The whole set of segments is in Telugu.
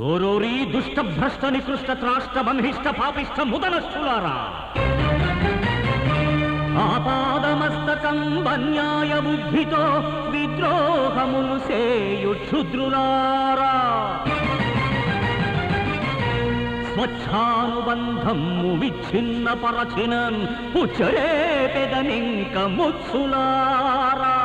ఓరోరీ దుష్ట భ్రష్ట నికృష్ట త్రాష్ట బంధిష్ట పాపిష్ట ముదనష్ఠులారా, ఆపాదమస్తకం అన్యాయ బుద్ధితో విద్రోహములు సేయు క్షుద్రులారా, స్వచ్ఛానుబంధము విచ్ఛిన్న పరచినన్ పుచ్చరేపెదనింక ముత్సులారా,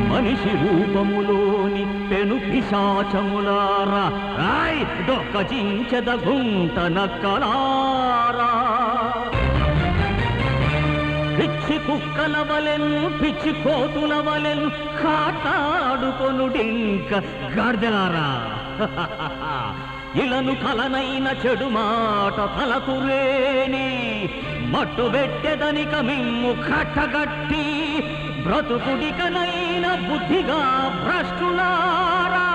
మనిషి రూపములోని పెను పిశాచములారా, రాయ్ డొక్కజించద గుంట నక్కలారా, పిచ్చి కుక్కల వలెన్ పిచ్చి కోతుల వలెన్ కాటాడుకొనుడింక గాడిదలారా, ఇలను కలనైన చెడు మాట తలతులేని మట్టు పెట్టెదనిక మిమ్ము కట్టగట్టి బ్రతుకుడికనైన బుద్ధిగా భ్రష్టులారా,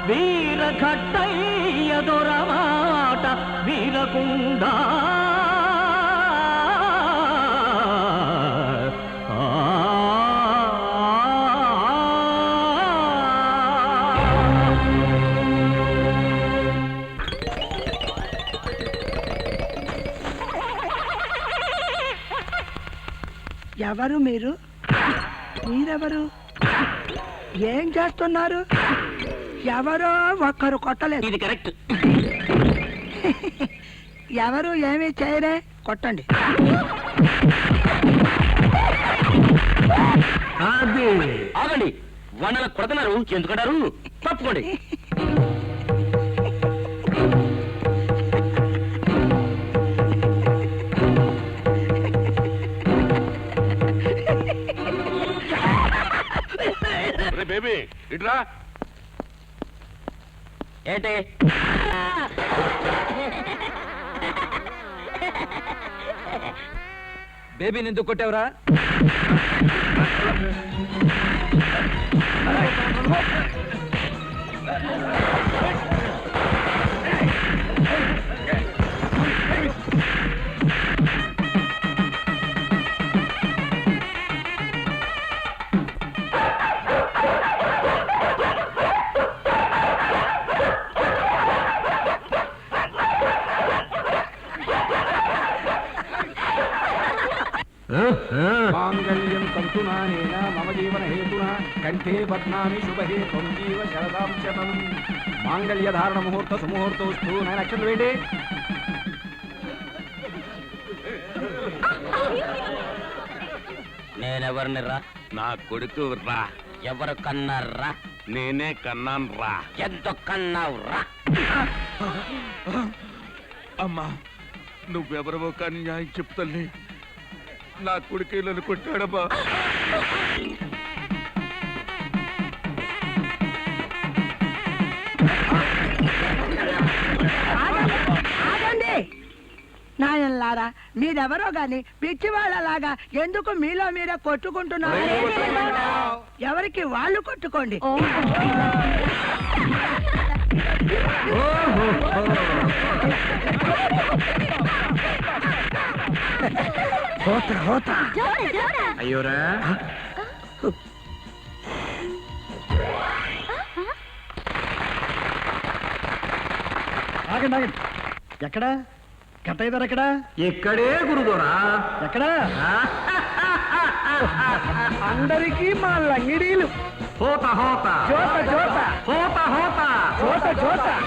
వీరఘట్టయ్య దొరమాట వీరకుండా ఎవరు మీరు? మీరెవరు? ఏం చేస్తున్నారు? ఎవరో ఒక్కరు కొట్టలేదు. ఇది కరెక్ట్. ఎవరు ఏమీ చేయరే, కొట్టండి. ఆగండి, వాళ్ళ కొడుతున్నారు ఎందుకన్నారు? తప్పుకోండి. బేబీ ఇట్లా ఏంటి? బేబీని ఎందుకు కొట్టావురా? మాంగళ్యం తంతునానేన మమ జీవన హేతునా కంఠే బధ్నామి శుభహే త్వం జీవ శరదాం శతం. మాంగళ్య ధారణ ముహూర్త సుముహూర్తోస్తు. నేను అక్షరం వేడి. నేనెవరిని రా? నా కొడుకు రా. ఎవరు కన్నారా? నేనే కన్నాను రా. ఎందుకు కన్నావు రా? అమ్మా నువ్వెవరవో కానీ న్యాయం చెప్తల్ని. నా కొడుకేళ్ళను కొట్టాడమ్మా. ఆగండి నాయనలారా, మీరెవరో గాని పిచ్చి వాళ్ళలాగా ఎందుకు మీలో మీరే కొట్టుకుంటున్నారు? ఎవరికి వాళ్ళు కొట్టుకోండి. అయ్యోరా ఆగండి ఆగండి. ఎక్కడా కట్టయ్యారు? ఎక్కడా? ఇక్కడే గురుదోరా. ఎక్కడా? అందరికీ మా లంగిడీలు. హోత హోత జోత జోత హోత హోత జోత జోత